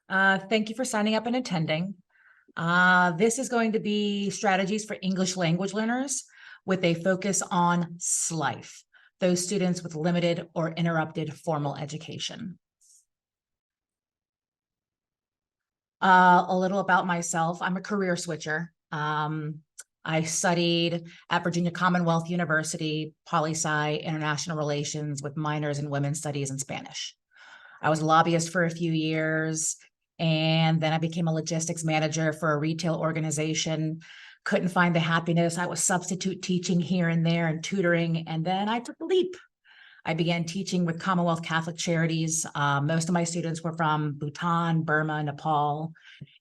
Thank you for signing up and attending. This is going to be strategies for English language learners with a focus on S.L.I.F.E, those students with limited or interrupted formal education. A little about myself. I'm a career switcher. I studied at Virginia Commonwealth University, poli-sci, international relations with minors in women's studies and Spanish. I was a lobbyist for a few years, and then I became a logistics manager for a retail organization. Couldn't find the happiness. I was substitute teaching here and there and tutoring, and then I took the leap. I began teaching with Commonwealth Catholic Charities. Most of my students were from Bhutan, Burma, Nepal,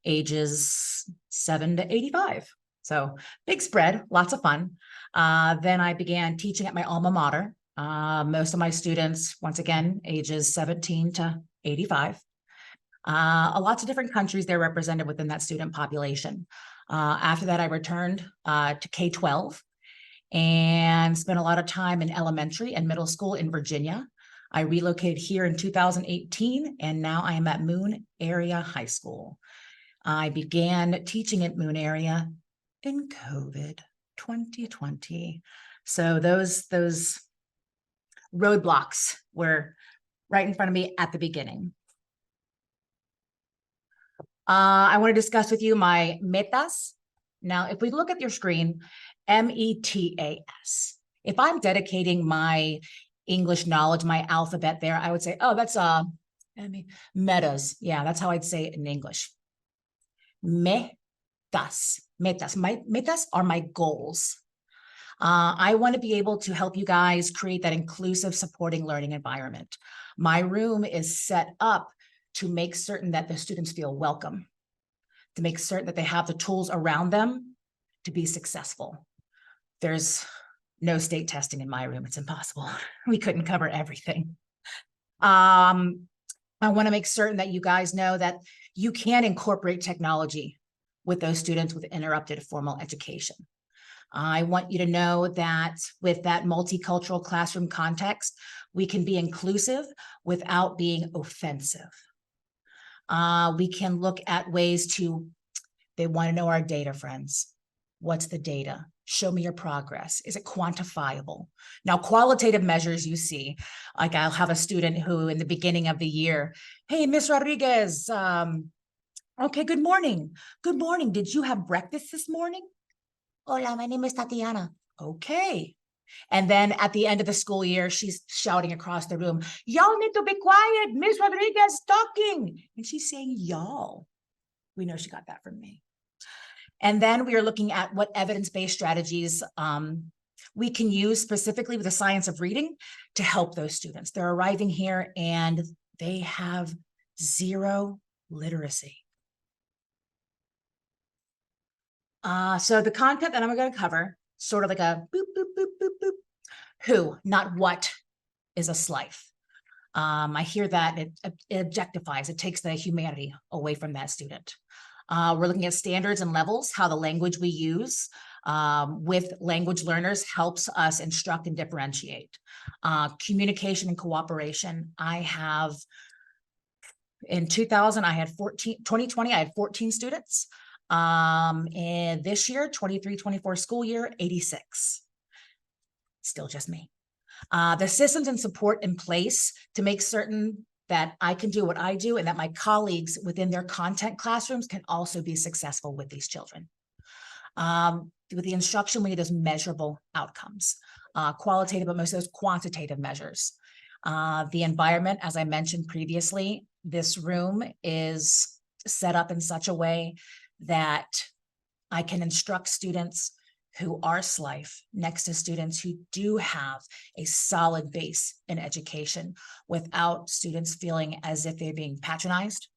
ages 7 to 85. So big spread, lots of fun. Then I began teaching at my alma mater. Most of my students, once again, ages 17 to 85. Lots of different countries they're represented within that student population. After that, I returned to K-12 and spent a lot of time in elementary and middle school in Virginia. I relocated here in 2018, and now I am at Moon Area High School. I began teaching at Moon Area in COVID 2020. So those roadblocks were right in front of me at the beginning. I want to discuss with you my metas. Now, if we look at your screen, METAS. If I'm dedicating my English knowledge, my alphabet there, I would say, oh, that's metas. Yeah, that's how I'd say it in English. Metas. My metas are my goals. I want to be able to help you guys create that inclusive, supporting learning environment. My room is set up to make certain that the students feel welcome, to make certain that they have the tools around them to be successful. There's no state testing in my room. It's impossible. We couldn't cover everything. I want to make certain that you guys know that you can incorporate technology with those students with interrupted formal education. I want you to know that with that multicultural classroom context, we can be inclusive without being offensive. We can look at ways to, they want to know our data, friends. What's the data? Show me your progress. Is it quantifiable? Now, qualitative measures you see, like I'll have a student who in the beginning of the year, hey, Miss Rodriguez, okay, good morning. Good morning. Did you have breakfast this morning? Hola, my name is Tatiana. Okay. And then at the end of the school year, she's shouting across the room, y'all need to be quiet. Miss Rodriguez is talking. And she's saying, y'all. We know she got that from me. And then we are looking at what evidence-based strategies we can use specifically with the science of reading to help those students. They're arriving here and they have zero literacy. So the content that I'm going to cover, sort of like a boop, boop, boop, boop, boop. Who, not what, is a S.L.I.F.E. I hear that it objectifies, it takes the humanity away from that student. We're looking at standards and levels, how the language we use with language learners helps us instruct and differentiate. Communication and cooperation. In 2020, I had 14 students. And this year, 23-24 school year, 86. Still just me. The systems and support in place to make certain that I can do what I do and that my colleagues within their content classrooms can also be successful with these children. With the instruction, we need those measurable outcomes, qualitative, but most of those quantitative measures. The environment, as I mentioned previously, this room is set up in such a way that I can instruct students who are S.L.I.F.E next to students who do have a solid base in education without students feeling as if they're being patronized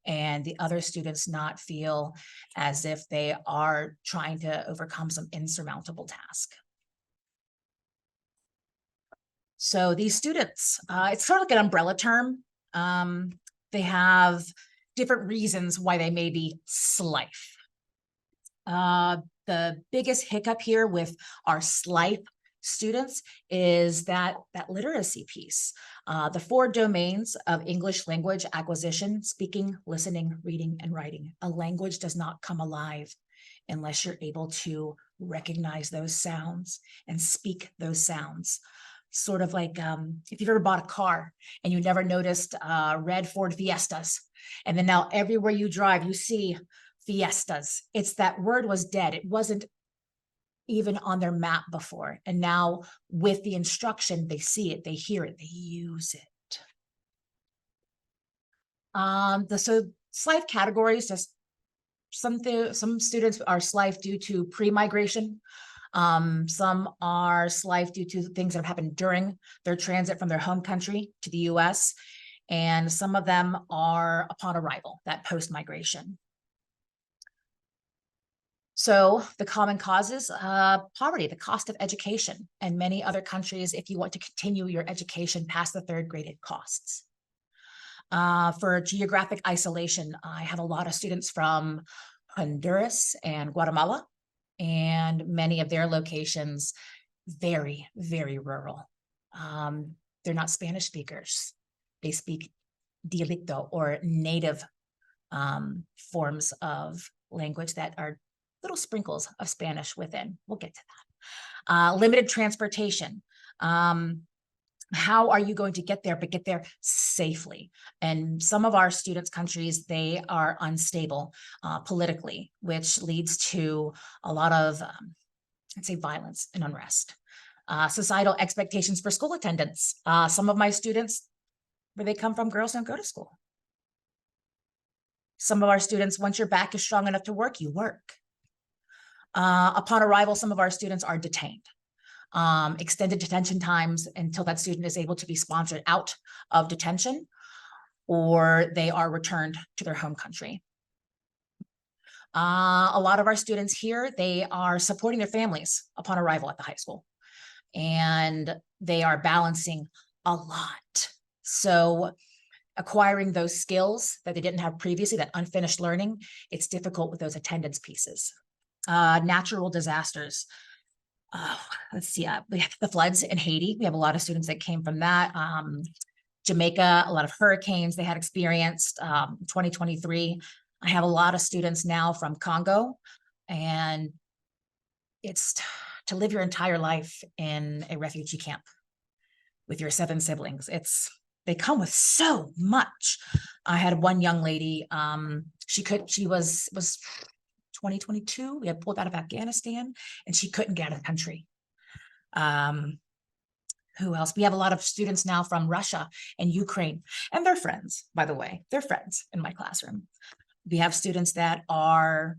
and the other students not feel as if they are trying to overcome some insurmountable task. So these students, it's sort of like an umbrella term. They have different reasons why they may be S.L.I.F.E. The biggest hiccup here with our S.L.I.F.E students is that literacy piece. The 4 domains of English language acquisition: speaking, listening, reading, and writing. A language does not come alive unless you're able to recognize those sounds and speak those sounds. Sort of like if you've ever bought a car and you never noticed red Ford Fiestas, and then now everywhere you drive, you see Fiestas. It's that word was dead. It wasn't even on their map before. And now with the instruction, they see it, they hear it, they use it. So S.L.I.F.E categories, just some students are S.L.I.F.E due to pre-migration. Some are S.L.I.F.E due to things that have happened during their transit from their home country to the US. And some of them are upon arrival, that post-migration. So the common causes, poverty, the cost of education, and many other countries, if you want to continue your education past the 3rd grade, it costs. For geographic isolation, I have a lot of students from Honduras and Guatemala, and many of their locations, very, very rural. They're not Spanish speakers. They speak dialecto or native forms of language that are little sprinkles of Spanish within. We'll get to that. Limited transportation. How are you going to get there, but get there safely? And some of our students' countries, they are unstable politically, which leads to a lot of, I'd say, violence and unrest. Societal expectations for school attendance. Some of my students, where they come from, girls don't go to school. Some of our students, once your back is strong enough to work, you work. Upon arrival, some of our students are detained. Extended detention times until that student is able to be sponsored out of detention, or they are returned to their home country. A lot of our students here, they are supporting their families upon arrival at the high school, and they are balancing a lot. So acquiring those skills that they didn't have previously, that unfinished learning, it's difficult with those attendance pieces. Natural disasters. Let's see, we have the floods in Haiti. We have a lot of students that came from that. Jamaica, a lot of hurricanes they had experienced. 2023, I have a lot of students now from Congo, and it's to live your entire life in a refugee camp with your 7 siblings. They come with so much. I had one young lady, she was 2022, we had pulled out of Afghanistan, and she couldn't get out of the country. Who else? We have a lot of students now from Russia and Ukraine, and they're friends, by the way. They're friends in my classroom. We have students that are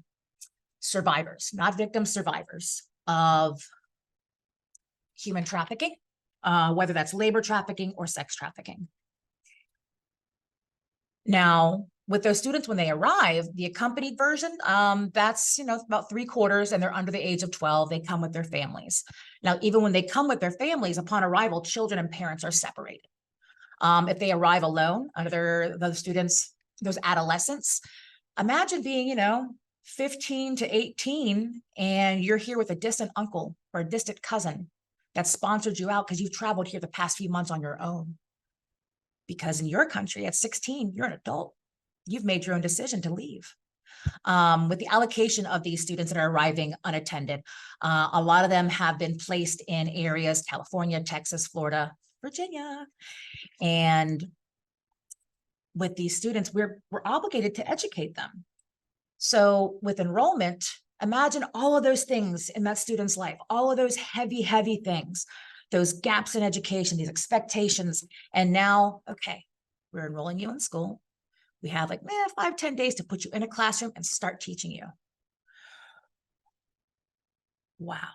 survivors, not victims, survivors of human trafficking, whether that's labor trafficking or sex trafficking. Now, with those students, when they arrive, the accompanied version, that's, about 3/4, and they're under the age of 12. They come with their families. Now, even when they come with their families, upon arrival, children and parents are separated. If they arrive alone, those students, those adolescents, imagine being, 15 to 18, and you're here with a distant uncle or a distant cousin that sponsored you out because you've traveled here the past few months on your own. Because in your country, at 16, you're an adult. You've made your own decision to leave. With the allocation of these students that are arriving unattended, a lot of them have been placed in areas, California, Texas, Florida, Virginia. And with these students, we're obligated to educate them. So with enrollment, imagine all of those things in that student's life, all of those heavy, heavy things, those gaps in education, these expectations. And now, okay, we're enrolling you in school. We have 5-10 days to put you in a classroom and start teaching you. Wow.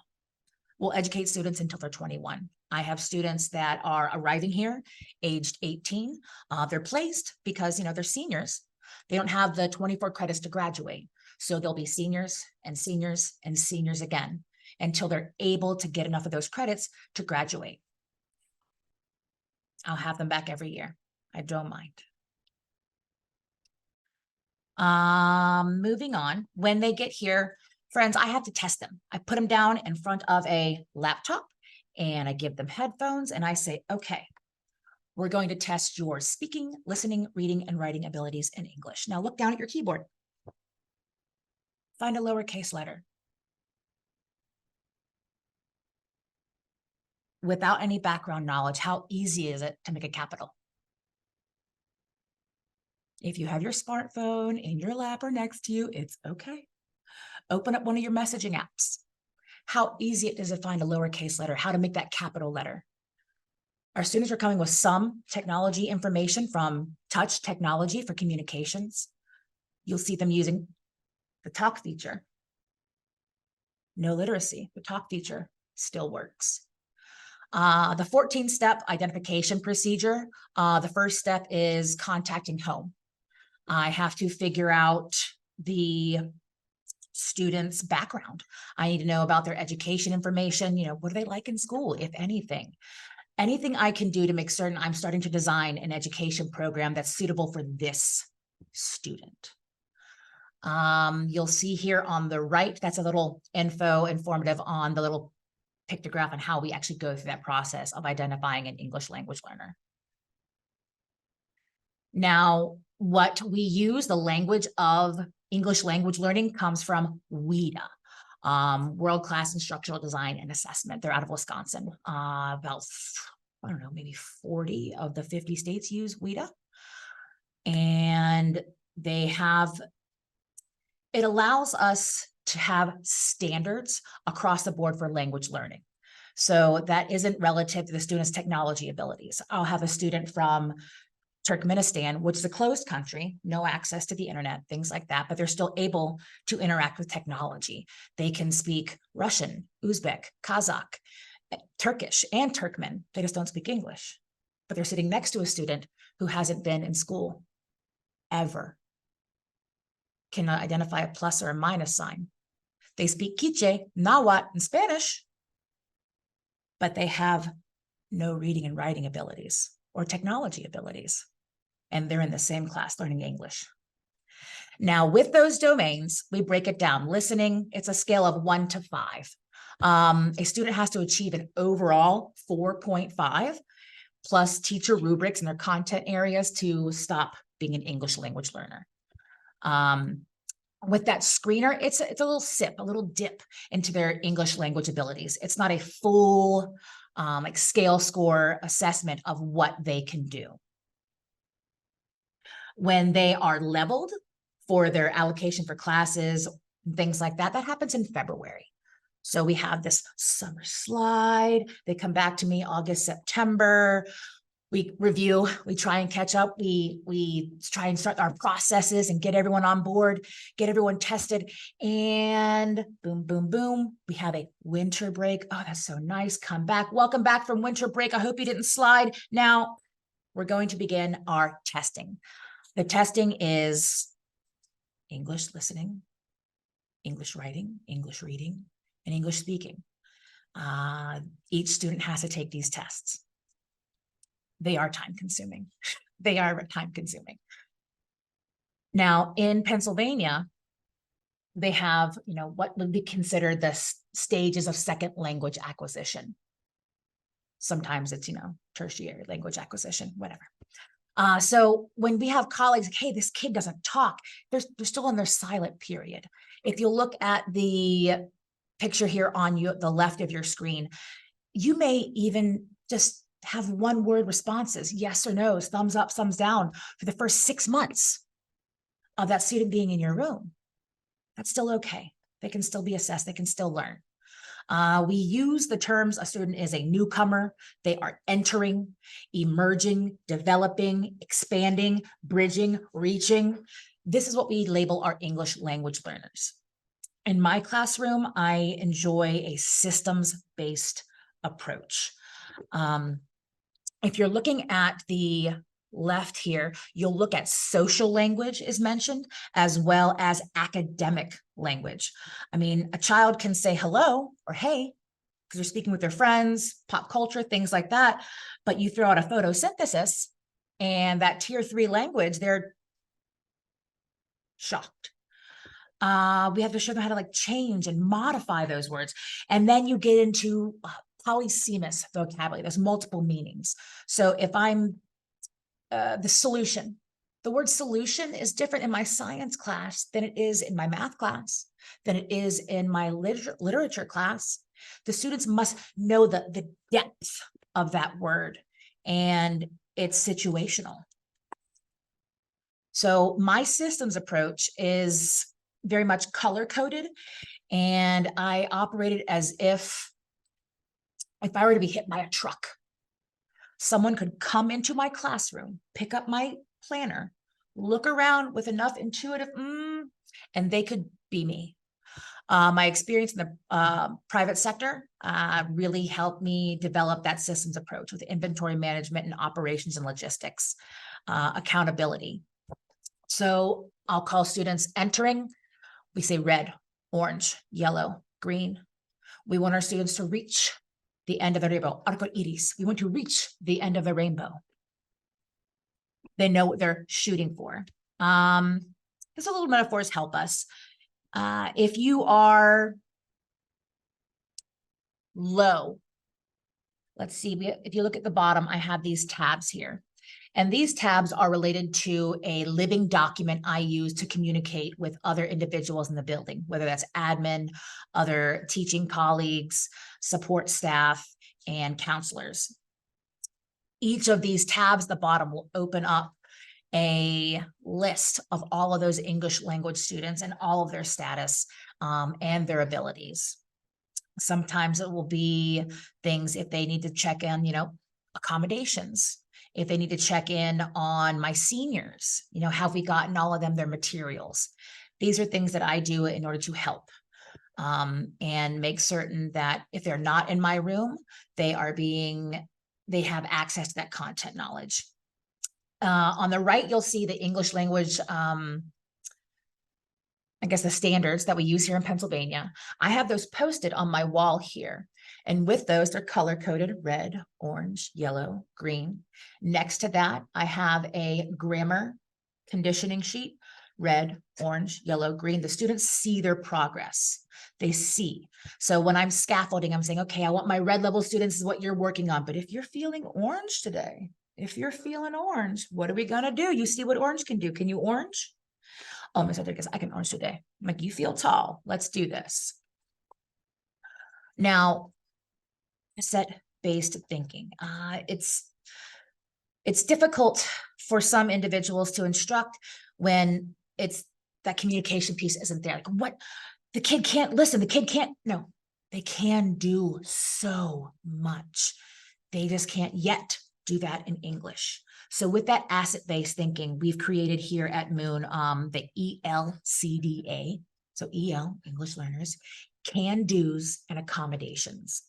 We'll educate students until they're 21. I have students that are arriving here aged 18. They're placed because, they're seniors. They don't have the 24 credits to graduate. So they'll be seniors and seniors and seniors again until they're able to get enough of those credits to graduate. I'll have them back every year. I don't mind. Moving on, when they get here, friends, I have to test them. I put them down in front of a laptop And I give them headphones and I say, okay, we're going to test your speaking, listening, reading, and writing abilities in English. Now look down at your keyboard. Find a lowercase letter. Without any background knowledge, how easy is it to make a capital? If you have your smartphone in your lap or next to you, it's okay. Open up one of your messaging apps. How easy it is to find a lowercase letter, how to make that capital letter. Our students are coming with some technology information from touch technology for communications. You'll see them using the talk feature. No literacy, the talk feature still works. The 14-step identification procedure. The first step is contacting home. I have to figure out the student's background. I need to know about their education information. What do they like in school, if anything? Anything I can do to make certain I'm starting to design an education program that's suitable for this student. You'll see here on the right, that's a little informative on the little pictograph on how we actually go through that process of identifying an English language learner. Now, what we use, the language of English language learning, comes from WIDA, World-Class Instructional Design and Assessment. They're out of Wisconsin. About, I don't know, maybe 40 of the 50 states use WIDA. And it allows us to have standards across the board for language learning. So that isn't relative to the student's technology abilities. I'll have a student from Turkmenistan, which is a closed country, no access to the internet, things like that, but they're still able to interact with technology. They can speak Russian, Uzbek, Kazakh, Turkish, and Turkmen. They just don't speak English, but they're sitting next to a student who hasn't been in school ever, can identify a plus or a minus sign. They speak Quiche, Nahuatl, and Spanish, but they have no reading and writing abilities or technology abilities, and they're in the same class learning English. Now, with those domains, we break it down. Listening, it's a scale of 1 to 5. A student has to achieve an overall 4.5 plus teacher rubrics in their content areas to stop being an English language learner. With that screener, it's a little sip, a little dip into their English language abilities. It's not a full scale score assessment of what they can do. When they are leveled for their allocation for classes, things like that, that happens in February. So we have this summer slide. They come back to me August, September. We review, we try and catch up. We try and start our processes and get everyone on board, get everyone tested, and boom, boom, boom. We have a winter break. Oh, that's so nice. Come back. Welcome back from winter break. I hope you didn't slide. Now we're going to begin our testing. The testing is English listening, English writing, English reading, and English speaking. Each student has to take these tests. They are time consuming. They are time consuming. Now in Pennsylvania, they have, what would be considered the stages of second language acquisition. Sometimes it's, tertiary language acquisition, whatever. So when we have colleagues, like, hey, this kid doesn't talk, they're still in their silent period. If you look at the picture here on the left of your screen, you may even just have one-word responses, yes or no's, thumbs up, thumbs down, for the first 6 months of that student being in your room. That's still okay. They can still be assessed. They can still learn. We use the terms a student is a newcomer, they are entering, emerging, developing, expanding, bridging, reaching. This is what we label our English language learners. In my classroom, I enjoy a systems-based approach. If you're looking at the left here, you'll look at social language is mentioned, as well as academic language. I mean, a child can say hello or hey, because they're speaking with their friends, pop culture, things like that. But you throw out a photosynthesis and that tier 3 language, they're shocked. We have to show them how to change and modify those words. And then you get into polysemous vocabulary. There's multiple meanings. So if I'm the solution, the word solution is different in my science class than it is in my math class, than it is in my literature class. The students must know the depth of that word, and it's situational. So my systems approach is very much color-coded, and I operated as if I were to be hit by a truck, someone could come into my classroom, pick up my planner, look around with enough intuitive, and they could be me. My experience in the private sector really helped me develop that systems approach with inventory management and operations and logistics, accountability. So I'll call students entering. We say red, orange, yellow, green. We want our students to reach the end of the rainbow. Arco iris. We want to reach the end of the rainbow. They know what they're shooting for. These little metaphors help us. If you are low, let's see, if you look at the bottom, I have these tabs here. And these tabs are related to a living document I use to communicate with other individuals in the building, whether that's admin, other teaching colleagues, support staff, and counselors. Each of these tabs at the bottom will open up a list of all of those English language students and all of their status and their abilities. Sometimes it will be things if they need to check in, accommodations. If they need to check in on my seniors, have we gotten all of them their materials? These are things that I do in order to help and make certain that if they're not in my room, they have access to that content knowledge. On the right, you'll see the English language, I guess the standards that we use here in Pennsylvania. I have those posted on my wall here. And with those, they're color-coded: red, orange, yellow, green. Next to that, I have a grammar conditioning sheet: red, orange, yellow, green. The students see their progress. They see. So when I'm scaffolding, I'm saying, okay, I want my red level students is what you're working on. But if you're feeling orange today, if you're feeling orange, what are we going to do? You see what orange can do. Can you orange? Oh, Miss Rodriguez, I can orange today. I'm like, you feel tall. Let's do this. Now, set-based thinking. It's difficult for some individuals to instruct when it's that communication piece isn't there. Like, what? The kid can't listen. The kid can't. No, they can do so much. They just can't yet do that in English. So with that asset-based thinking, we've created here at Moon the ELCDA. So EL, English learners, can-dos and accommodations.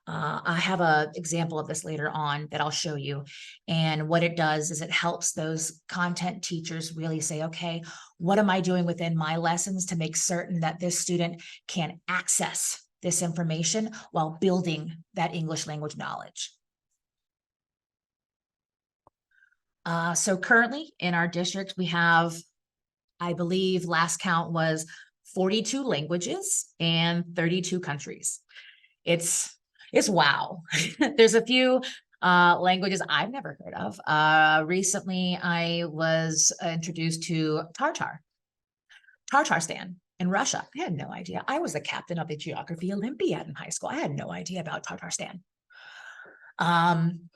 I have an example of this later on that I'll show you. And what it does is it helps those content teachers really say, okay, what am I doing within my lessons to make certain that this student can access this information while building that English language knowledge? So currently in our district, we have, I believe last count was 42 languages and 32 countries. It's wow. There's a few languages I've never heard of. Recently, I was introduced to Tatarstan in Russia. I had no idea. I was the captain of the geography Olympiad in high school. I had no idea about Tatarstan.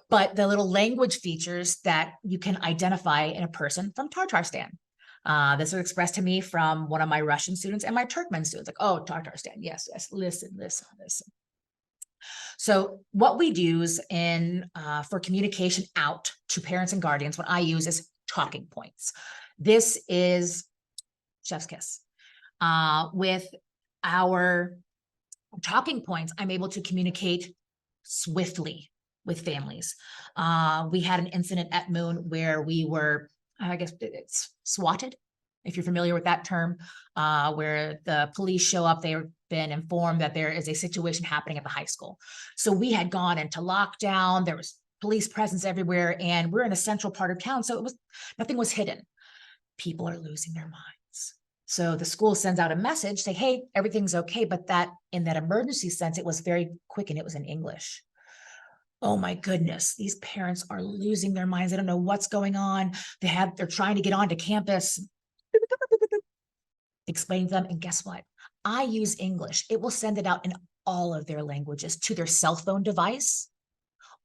But the little language features that you can identify in a person from Tatarstan. This was expressed to me from one of my Russian students and my Turkmen students, like, oh, Tatarstan, yes, listen. So what we use for communication out to parents and guardians, what I use is talking points. This is chef's kiss. With our talking points, I'm able to communicate swiftly with families. We had an incident at Moon where we were, I guess it's swatted, if you're familiar with that term, where the police show up. They've been informed that there is a situation happening at the high school. So we had gone into lockdown. There was police presence everywhere, and we're in a central part of town. So nothing was hidden. People are losing their minds. So the school sends out a message, say, hey, everything's okay. But that in that emergency sense, it was very quick and it was in English. Oh my goodness, these parents are losing their minds. They don't know what's going on. They're trying to get onto campus. Explain to them. And guess what? I use English. It will send it out in all of their languages to their cell phone device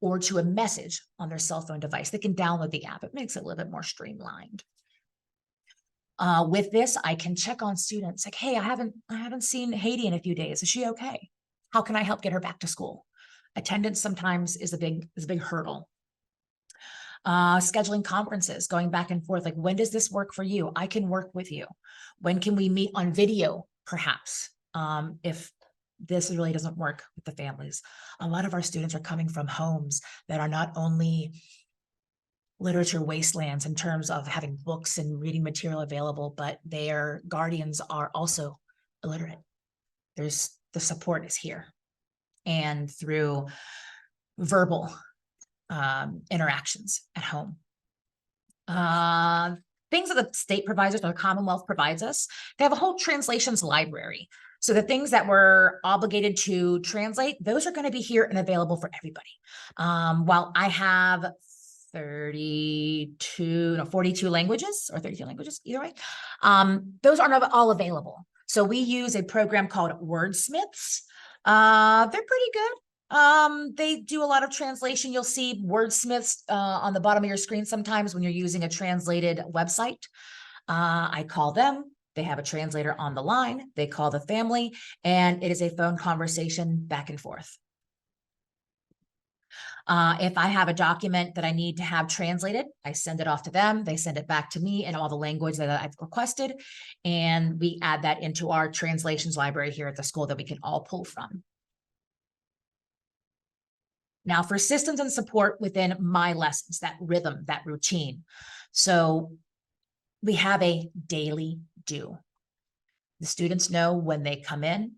or to a message on their cell phone device. They can download the app. It makes it a little bit more streamlined. With this, I can check on students like, hey, I haven't seen Haiti in a few days. Is she okay? How can I help get her back to school? Attendance sometimes is a big hurdle. Scheduling conferences, going back and forth, like, when does this work for you? I can work with you. When can we meet on video, perhaps, if this really doesn't work with the families? A lot of our students are coming from homes that are not only literature wastelands in terms of having books and reading material available, but their guardians are also illiterate. The support is here, and through verbal interactions at home. Things that the state provides us or the Commonwealth provides us, they have a whole translations library. So the things that we're obligated to translate, those are going to be here and available for everybody. While I have 42 languages or 32 languages, either way, those aren't all available. So we use a program called Wordsmiths. They're pretty good. They do a lot of translation. You'll see Wordsmiths on the bottom of your screen sometimes when you're using a translated website. I call them. They have a translator on the line. They call the family, and it is a phone conversation back and forth. If I have a document that I need to have translated, I send it off to them. They send it back to me in all the language that I've requested, and we add that into our translations library here at the school that we can all pull from. Now, for systems and support within my lessons, that rhythm, that routine. So we have a daily do. The students know when they come in,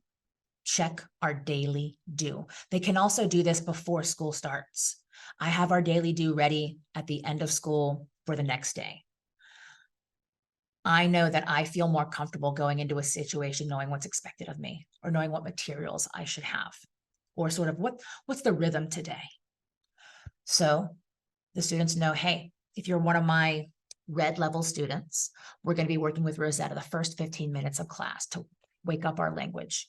check our daily do. They can also do this before school starts. I have our daily do ready at the end of school for the next day. I know that I feel more comfortable going into a situation knowing what's expected of me, or knowing what materials I should have, or sort of what's the rhythm today. So the students know, hey, if you're one of my red level students, we're going to be working with Rosetta the first 15 minutes of class to wake up our language.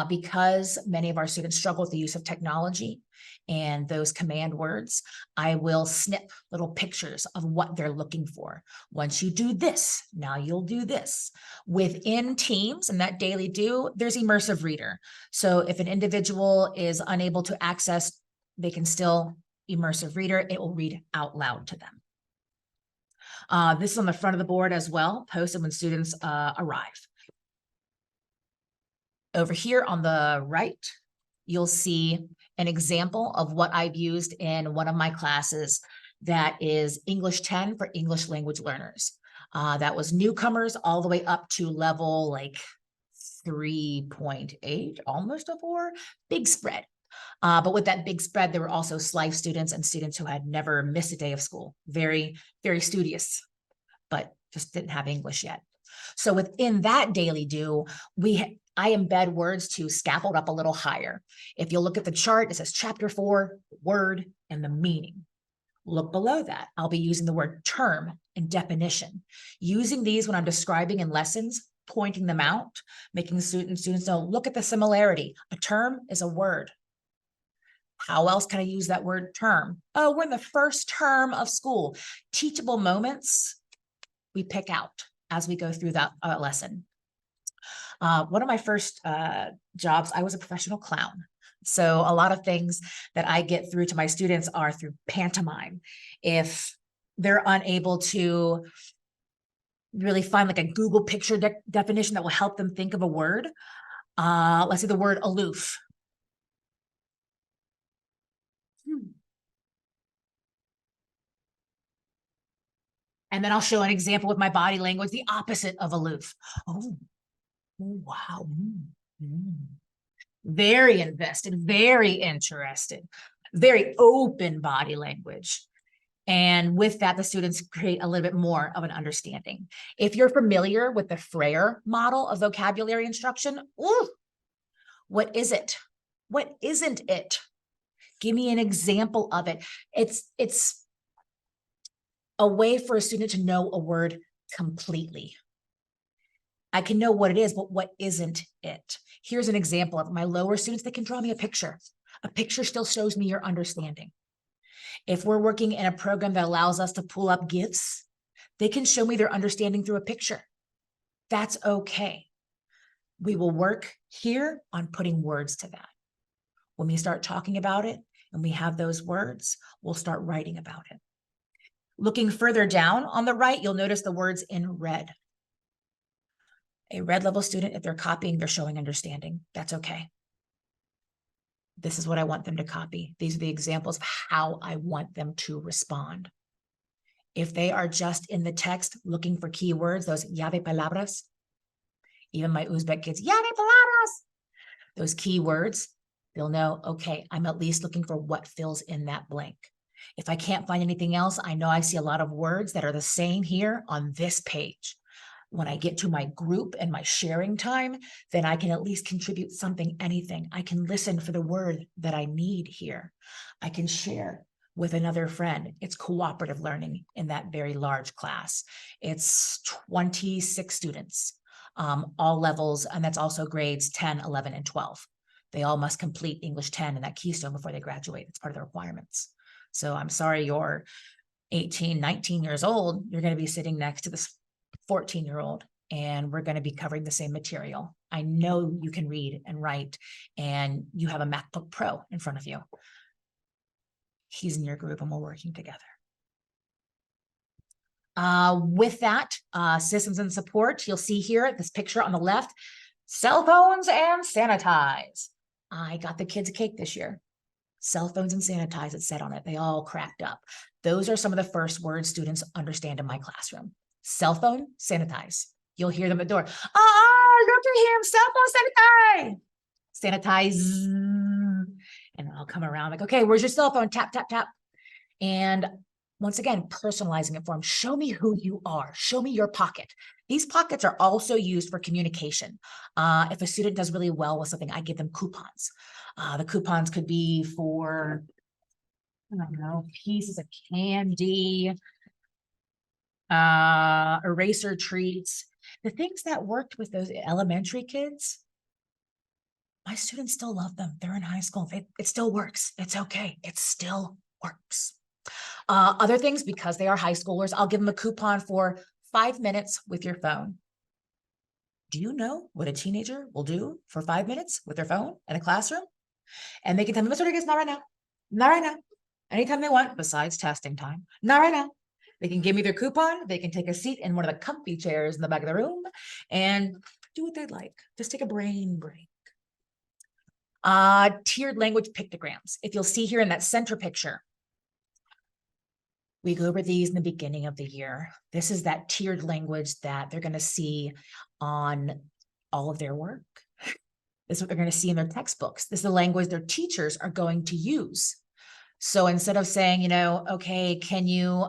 Because many of our students struggle with the use of technology and those command words, I will snip little pictures of what they're looking for. Once you do this, now you'll do this. Within Teams and that daily do, there's immersive reader. So if an individual is unable to access, they can still immersive reader. It will read out loud to them. This is on the front of the board as well, posted when students arrive. Over here on the right, you'll see an example of what I've used in one of my classes that is English 10 for English language learners. That was newcomers all the way up to level like 3.8, almost a 4, big spread. But with that big spread, there were also S.L.I.F.E students and students who had never missed a day of school, very, very studious, but just didn't have English yet. So within that daily do, I embed words to scaffold up a little higher. If you look at the chart, it says chapter 4, word, and the meaning. Look below that. I'll be using the word term and definition. Using these when I'm describing in lessons, pointing them out, making students know, look at the similarity. A term is a word. How else can I use that word term? Oh, we're in the first term of school. Teachable moments we pick out as we go through that lesson. One of my first jobs, I was a professional clown. So a lot of things that I get through to my students are through pantomime. If they're unable to really find like a Google picture definition that will help them think of a word, let's say the word aloof. And then I'll show an example with my body language, the opposite of aloof. Oh, wow. Very invested, very interested, very open body language. And with that, the students create a little bit more of an understanding. If you're familiar with the Freire model of vocabulary instruction, ooh, what is it? What isn't it? Give me an example of it. It's a way for a student to know a word completely. I can know what it is, but what isn't it? Here's an example of my lower students. They can draw me a picture. A picture still shows me your understanding. If we're working in a program that allows us to pull up GIFs, they can show me their understanding through a picture. That's okay. We will work here on putting words to that. When we start talking about it and we have those words, we'll start writing about it. Looking further down on the right, you'll notice the words in red. A red level student, if they're copying, they're showing understanding. That's okay. This is what I want them to copy. These are the examples of how I want them to respond. If they are just in the text looking for keywords, those llave palabras, even my Uzbek kids, llave palabras, those keywords, they'll know, okay, I'm at least looking for what fills in that blank. If I can't find anything else, I know I see a lot of words that are the same here on this page. When I get to my group and my sharing time, then I can at least contribute something, anything. I can listen for the word that I need here. I can share with another friend. It's cooperative learning in that very large class. It's 26 students, all levels, and that's also grades 10, 11, and 12. They all must complete English 10 and that keystone before they graduate. It's part of the requirements. So I'm sorry you're 18, 19 years old, you're going to be sitting next to this 14-year-old, and we're going to be covering the same material. I know you can read and write, and you have a MacBook Pro in front of you. He's in your group, and we're working together. With that, systems and support, you'll see here this picture on the left, cell phones and sanitize. I got the kids a cake this year. Cell phones and sanitize, it said on it. They all cracked up. Those are some of the first words students understand in my classroom. Cell phone, sanitize. You'll hear them at the door. Oh, look at him, cell phone, sanitize. Sanitize. And I'll come around like, okay, where's your cell phone? Tap, tap, tap. And once again, personalizing it for them. Show me who you are. Show me your pocket. These pockets are also used for communication. If a student does really well with something, I give them coupons. The coupons could be for, I don't know, pieces of candy, eraser treats, the things that worked with those elementary kids. My students still love them. They're in high school. It still works. It's okay. It still works. Other things, because they are high schoolers, I'll give them a coupon for 5 minutes with your phone. Do you know what a teenager will do for 5 minutes with their phone in a classroom? And they can tell me, Ms. Rodriguez, not right now. Not right now. Anytime they want, besides testing time. Not right now. They can give me their coupon. They can take a seat in one of the comfy chairs in the back of the room and do what they'd like. Just take a brain break. Tiered language pictograms. If you'll see here in that center picture, we go over these in the beginning of the year. This is that tiered language that they're going to see on all of their work. This is what they're going to see in their textbooks. This is the language their teachers are going to use. So instead of saying, you know, okay, can you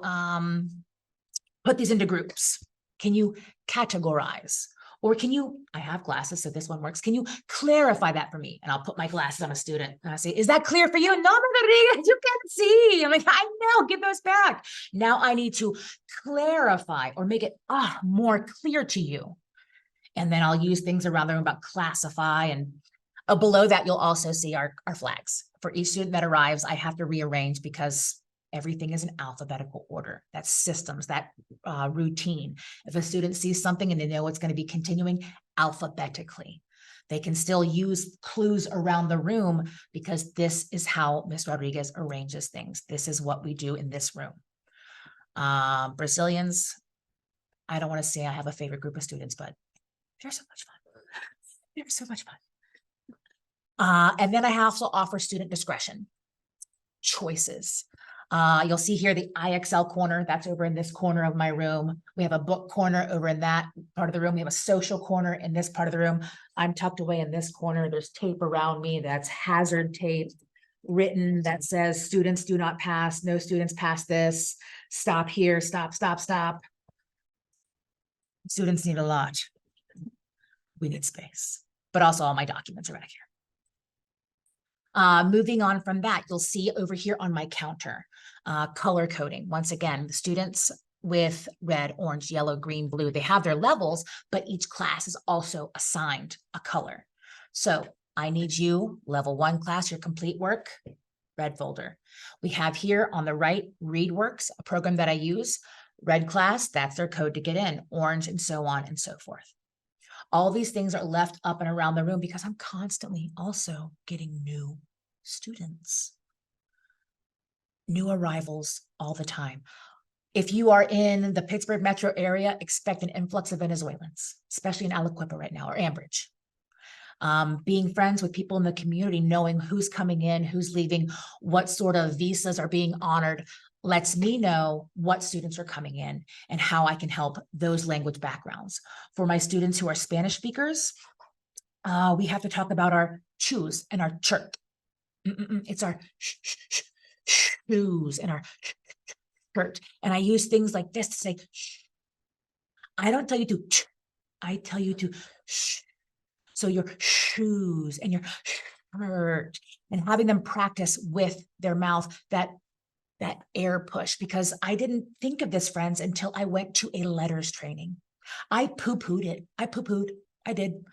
put these into groups? Can you categorize? Or can you, I have glasses, so this one works. Can you clarify that for me? And I'll put my glasses on a student and I say, is that clear for you? No, Rodriguez, you can't see. I'm like, I know, give those back. Now I need to clarify or make it more clear to you. And then I'll use things around there about classify, and below that, you'll also see our flags. For each student that arrives, I have to rearrange because everything is in alphabetical order. That's systems, that routine. If a student sees something and they know it's going to be continuing alphabetically, they can still use clues around the room because this is how Ms. Rodriguez arranges things. This is what we do in this room. Brazilians, I don't want to say I have a favorite group of students, but they're so much fun. They're so much fun. And then I also offer student discretion, choices. You'll see here the IXL corner, that's over in this corner of my room. We have a book corner over in that part of the room. We have a social corner in this part of the room. I'm tucked away in this corner. There's tape around me. That's hazard tape. written that says students do not pass, no students pass this, stop here, stop, stop, stop. Students need a lot. We need space, but also all my documents are back here. Moving on from that, you'll see over here on my counter, color coding. Once again, the students with red, orange, yellow, green, blue, they have their levels, but each class is also assigned a color. So I need you, level 1 class, your complete work, red folder. We have here on the right, ReadWorks, a program that I use. Red class, that's their code to get in, orange, and so on and so forth. All these things are left up and around the room because I'm constantly also getting new students, new arrivals all the time. If you are in the Pittsburgh metro area, expect an influx of Venezuelans, especially in Aliquippa right now, or Ambridge. Being friends with people in the community, knowing who's coming in, who's leaving, what sort of visas are being honored, lets me know what students are coming in and how I can help those language backgrounds. For my students who are Spanish speakers, we have to talk about our choose and our chirp. It's our shoes and our shirt. And I use things like this to say, I don't tell you to, I tell you to, so your shoes and your shirt, and having them practice with their mouth, that air push, because I didn't think of this, friends, until I went to a letters training. I poo-pooed it. I did.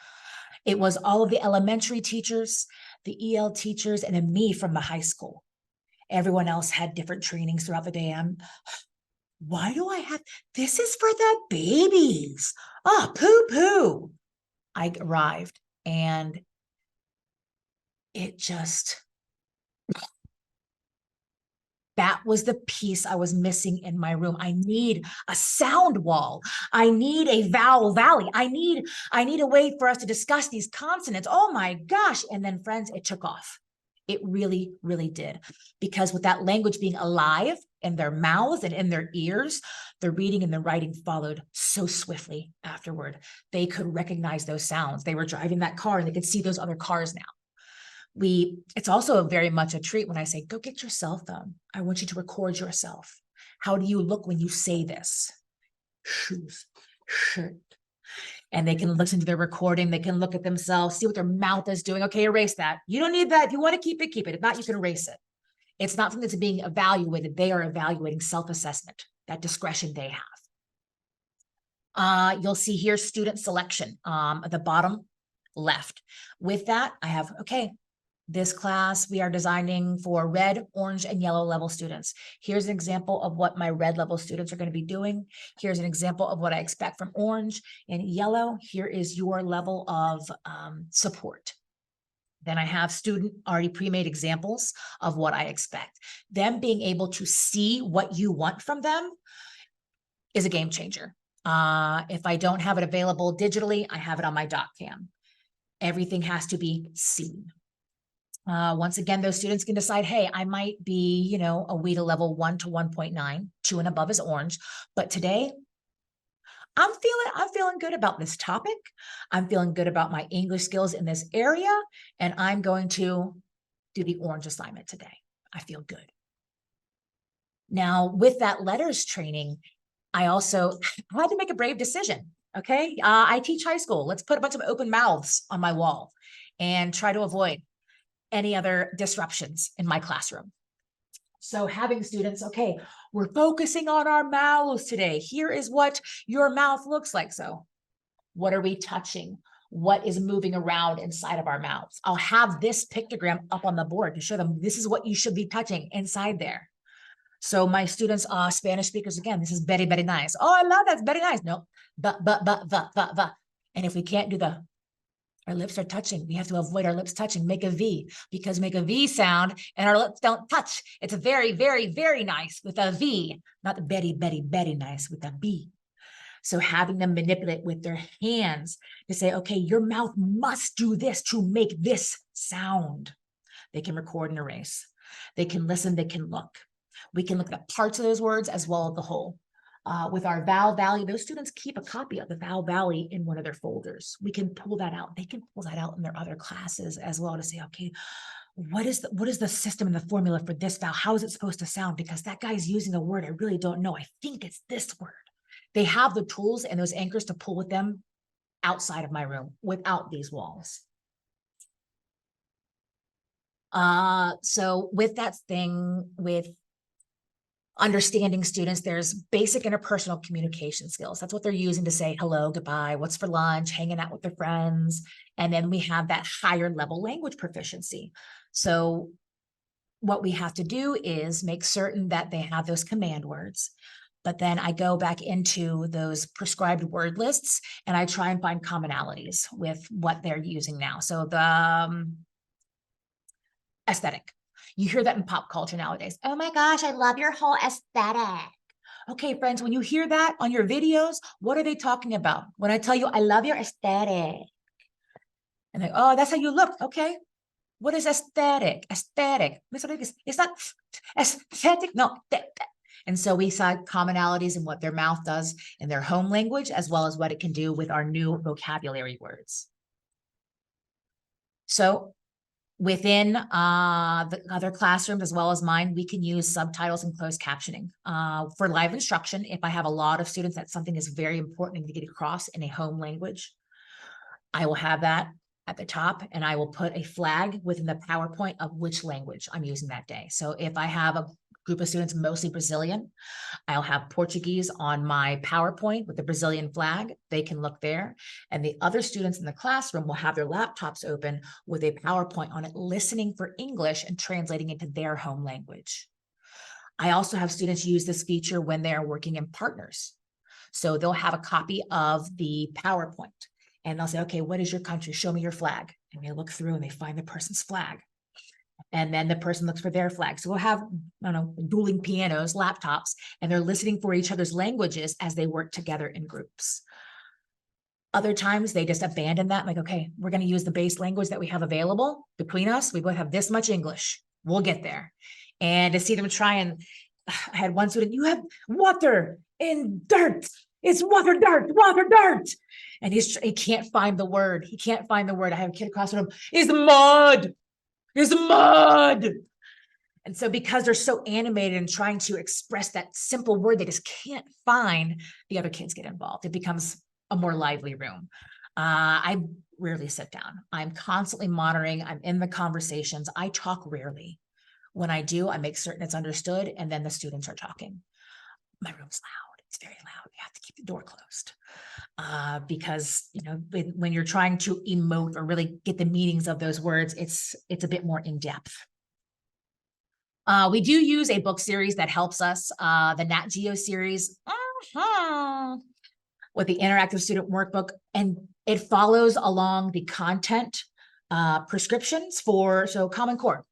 It was all of the elementary teachers, the EL teachers, and then me from the high school. Everyone else had different trainings throughout the day. Why do I have, this is for the babies. Oh, poo-poo. I arrived and it just, that was the piece I was missing in my room. I need a sound wall. I need a vowel valley. I need a way for us to discuss these consonants. Oh my gosh. And then, friends, it took off. It really, really did. Because with that language being alive in their mouths and in their ears, the reading and the writing followed so swiftly afterward. They could recognize those sounds. They were driving that car and they could see those other cars now. It's also very much a treat when I say, go get your cell phone. I want you to record yourself. How do you look when you say this? Shoes, shirt. And they can listen to their recording. They can look at themselves, see what their mouth is doing. Okay, erase that. You don't need that. If you want to keep it, keep it. If not, you can erase it. It's not something that's being evaluated. They are evaluating self-assessment, that discretion they have. You'll see here student selection at the bottom left. With that, I have, okay, this class, we are designing for red, orange, and yellow level students. Here's an example of what my red level students are going to be doing. Here's an example of what I expect from orange and yellow. Here is your level of support. Then I have student already pre-made examples of what I expect. Them being able to see what you want from them is a game changer. If I don't have it available digitally, I have it on my doc cam. Everything has to be seen. Once again, those students can decide, hey, I might be, a WIDA level 1 to 1.9, 2 and above is orange, but today I'm feeling good about this topic. I'm feeling good about my English skills in this area, and I'm going to do the orange assignment today. I feel good. Now, with that letters training, I also had to make a brave decision. Okay, I teach high school. Let's put a bunch of open mouths on my wall and try to avoid any other disruptions in my classroom. So having students, okay, we're focusing on our mouths today. Here is what your mouth looks like. So what are we touching? What is moving around inside of our mouths? I'll have this pictogram up on the board to show them this is what you should be touching inside there. So my students are Spanish speakers. Again, this is very, very nice. Oh, I love that. It's very nice. No, but. And if we can't do our lips are touching. We have to avoid our lips touching. Make a V, because make a V sound and our lips don't touch. It's very, very, very nice with a V, not very, very, very nice with a B. So having them manipulate with their hands to say, okay, your mouth must do this to make this sound. They can record and erase. They can listen. They can look. We can look at parts of those words as well as the whole. With our vowel valley, those students keep a copy of the vowel valley in one of their folders. We can pull that out. They can pull that out in their other classes as well to say, okay, what is the system and the formula for this vowel? How is it supposed to sound? Because that guy's using a word I really don't know. I think it's this word. They have the tools and those anchors to pull with them outside of my room without these walls. So with that thing, with understanding students, there's basic interpersonal communication skills. That's what they're using to say hello, goodbye, what's for lunch, hanging out with their friends. And then we have that higher level language proficiency. So what we have to do is make certain that they have those command words. But then I go back into those prescribed word lists and I try and find commonalities with what they're using now. So the aesthetic. You hear that in pop culture nowadays. Oh my gosh, I love your whole aesthetic. Okay, friends, when you hear that on your videos, what are they talking about? When I tell you, I love your aesthetic. And they, oh, that's how you look. Okay. What is aesthetic? Aesthetic. It's not aesthetic. No. And so we saw commonalities in what their mouth does in their home language, as well as what it can do with our new vocabulary words. So within the other classrooms, as well as mine, we can use subtitles and closed captioning. For live instruction, if I have a lot of students that something is very important to get across in a home language, I will have that at the top and I will put a flag within the PowerPoint of which language I'm using that day. So if I have a group of students, mostly Brazilian, I'll have Portuguese on my PowerPoint with the Brazilian flag. They can look there. And the other students in the classroom will have their laptops open with a PowerPoint on it, listening for English and translating into their home language. I also have students use this feature when they're working in partners. So they'll have a copy of the PowerPoint and they'll say, okay, what is your country? Show me your flag. And they look through and they find the person's flag. And then the person looks for their flag. So we'll have, I don't know, dueling pianos, laptops, and they're listening for each other's languages as they work together in groups. Other times they just abandon that, like, okay, we're going to use the base language that we have available between us. We both have this much English. We'll get there. And to see them try and, I had one student, you have water and dirt. It's water, dirt, water, dirt. And he can't find the word. He can't find the word. I have a kid across from him, is mud. Is mud. And so because they're so animated and trying to express that simple word, they just can't find, the other kids get involved. It becomes a more lively room. I rarely sit down. I'm constantly monitoring. I'm in the conversations. I talk rarely. When I do, I make certain it's understood, and then the students are talking. My room's loud. It's very loud. You have to keep the door closed. Because, you know, when you're trying to emote or really get the meanings of those words, it's a bit more in depth. We do use a book series that helps us, the Nat Geo series, with the interactive student workbook, and it follows along the content prescriptions for, so Common Core.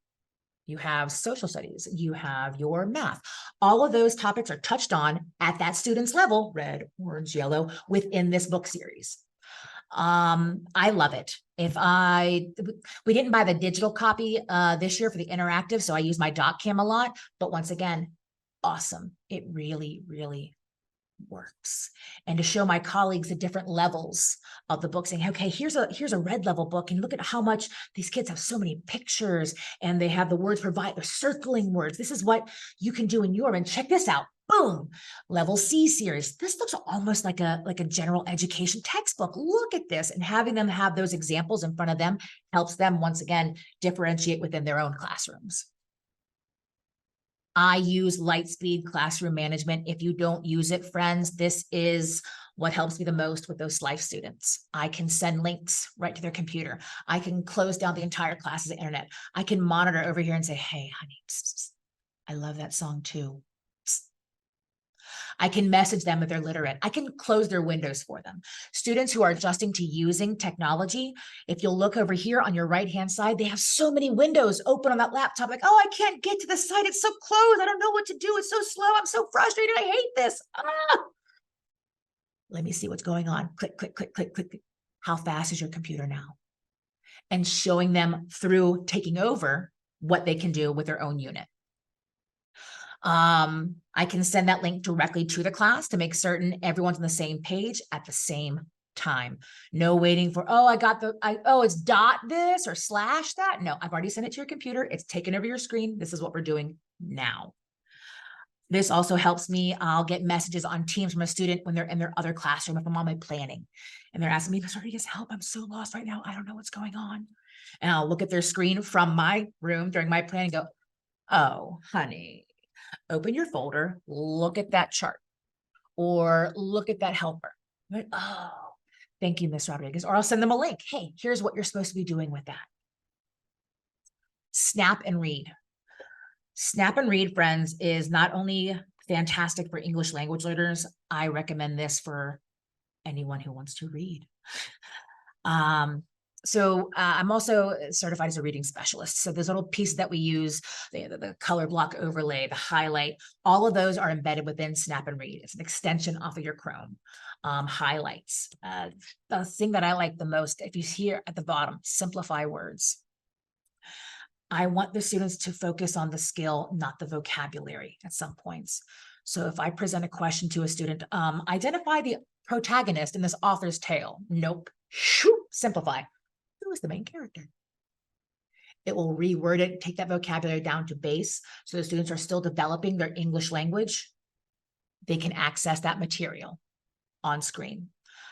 You have social studies, you have your math. All of those topics are touched on at that student's level, red, orange, yellow, within this book series. I love it. We didn't buy the digital copy this year for the interactive, so I use my DocCam a lot, but once again, awesome. It really, really works. And to show my colleagues the different levels of the book, saying, okay, here's a red level book, and look at how much these kids have so many pictures, and they have the words provided, they're circling words. This is what you can do in your, and check this out. Boom, level C series. This looks almost like a general education textbook. Look at this. And having them have those examples in front of them helps them, once again, differentiate within their own classrooms. I use Lightspeed Classroom Management. If you don't use it, friends, this is what helps me the most with those S.L.I.F.E students. I can send links right to their computer. I can close down the entire class's internet. I can monitor over here and say, hey, honey, I love that song too. I can message them if they're literate. I can close their windows for them. Students who are adjusting to using technology, if you'll look over here on your right-hand side, they have so many windows open on that laptop. Like, oh, I can't get to the site. It's so closed. I don't know what to do. It's so slow. I'm so frustrated. I hate this. Let me see what's going on. Click, click, click, click, click. How fast is your computer now? And showing them through taking over what they can do with their own unit. I can send that link directly to the class to make certain everyone's on the same page at the same time. No waiting for, oh, it's dot this or slash that. No, I've already sent it to your computer. It's taken over your screen. This is what we're doing now. This also helps me. I'll get messages on Teams from a student when they're in their other classroom if I'm on my planning and they're asking me, sorry, just help. I'm so lost right now. I don't know what's going on. And I'll look at their screen from my room during my planning and go, oh, honey, open your folder, look at that chart or look at that helper. Like, oh, thank you, Ms. Rodriguez. Or I'll send them a link. Hey, here's what you're supposed to be doing with that. Snap and read. Snap and read, friends, is not only fantastic for English language learners, I recommend this for anyone who wants to read. I'm also certified as a reading specialist. So those little pieces that we use, the color block overlay, the highlight, all of those are embedded within Snap and Read. It's an extension off of your Chrome. Highlights. The thing that I like the most, if you see here at the bottom, simplify words. I want the students to focus on the skill, not the vocabulary at some points. So if I present a question to a student, identify the protagonist in this author's tale. Nope. Simplify. Who is the main character? It will reword it, take that vocabulary down to base. So the students are still developing their English language. They can access that material on screen.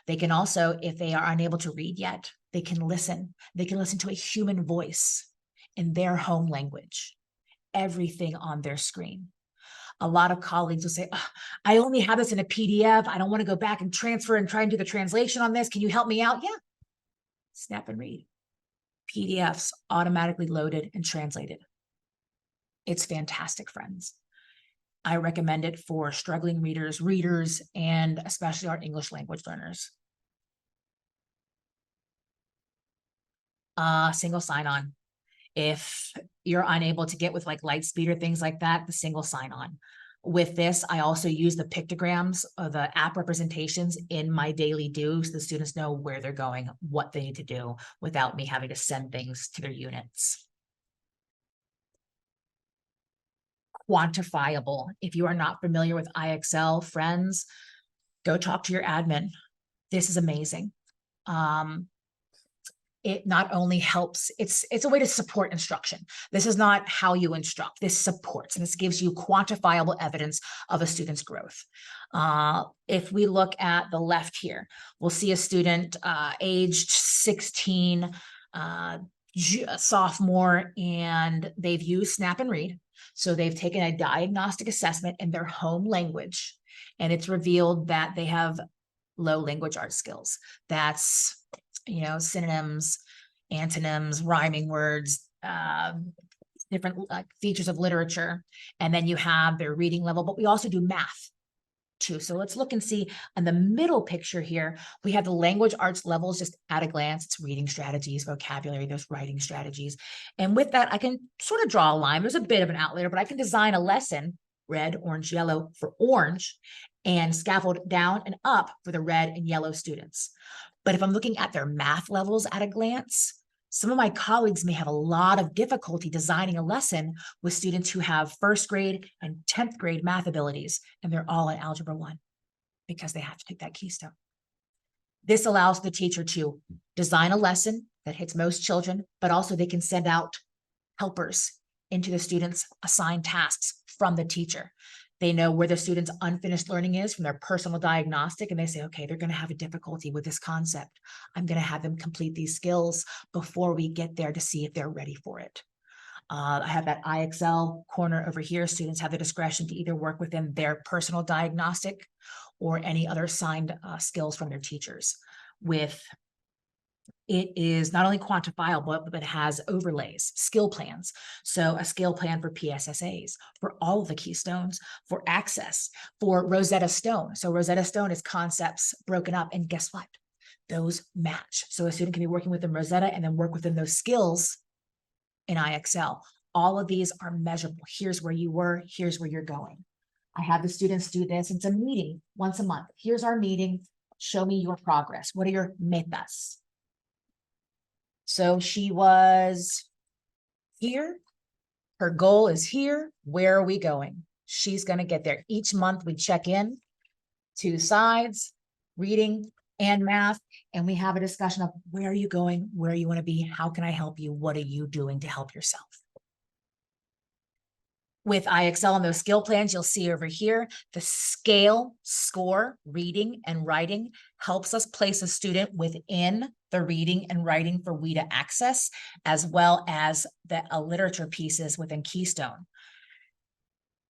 They can also, if they are unable to read yet, they can listen. They can listen to a human voice in their home language, everything on their screen. A lot of colleagues will say, oh, I only have this in a PDF. I don't want to go back and transfer and try and do the translation on this. Can you help me out? Yeah. Snap and read. PDFs automatically loaded and translated. It's fantastic, friends. I recommend it for struggling readers, and especially our English language learners. Single sign-on. If you're unable to get with like Lightspeed or things like that, the single sign-on. With this, I also use the pictograms or the app representations in my daily do so the students know where they're going, what they need to do without me having to send things to their units. Quantifiable. If you are not familiar with IXL, friends, go talk to your admin. This is amazing. It not only helps, it's a way to support instruction. This is not how you instruct. This supports, and this gives you quantifiable evidence of a student's growth. If we look at the left here, we'll see a student aged 16, sophomore, and they've used Snap and Read. So they've taken a diagnostic assessment in their home language, and it's revealed that they have low language arts skills. That's, synonyms, antonyms, rhyming words, different features of literature. And then you have their reading level, but we also do math too. So let's look and see on the middle picture here, we have the language arts levels just at a glance. It's reading strategies, vocabulary, those writing strategies. And with that, I can sort of draw a line. There's a bit of an outlier, but I can design a lesson, red, orange, yellow for orange, and scaffold down and up for the red and yellow students. But if I'm looking at their math levels at a glance, some of my colleagues may have a lot of difficulty designing a lesson with students who have first grade and 10th grade math abilities, and they're all in Algebra 1 because they have to take that keystone. This allows the teacher to design a lesson that hits most children, but also they can send out helpers into the students' assigned tasks from the teacher. They know where the student's unfinished learning is from their personal diagnostic, and they say, okay, they're going to have a difficulty with this concept. I'm going to have them complete these skills before we get there to see if they're ready for it. I have that IXL corner over here. Students have the discretion to either work within their personal diagnostic or any other assigned skills from their teachers. It is not only quantifiable, but it has overlays, skill plans. So a skill plan for PSSAs, for all of the keystones, for access, for Rosetta Stone. So Rosetta Stone is concepts broken up, and guess what? Those match. So a student can be working within Rosetta and then work within those skills in IXL. All of these are measurable. Here's where you were, here's where you're going. I have the students do this. It's a meeting once a month. Here's our meeting. Show me your progress. What are your metas? So she was here. Her goal is here. Where are we going? She's going to get there. Each month we check in, 2 sides, reading and math. And we have a discussion of where are you going, where you want to be, how can I help you, what are you doing to help yourself? With IXL and those skill plans, you'll see over here, the scale, score, reading, and writing helps us place a student within the reading and writing for we to access, as well as the literature pieces within Keystone.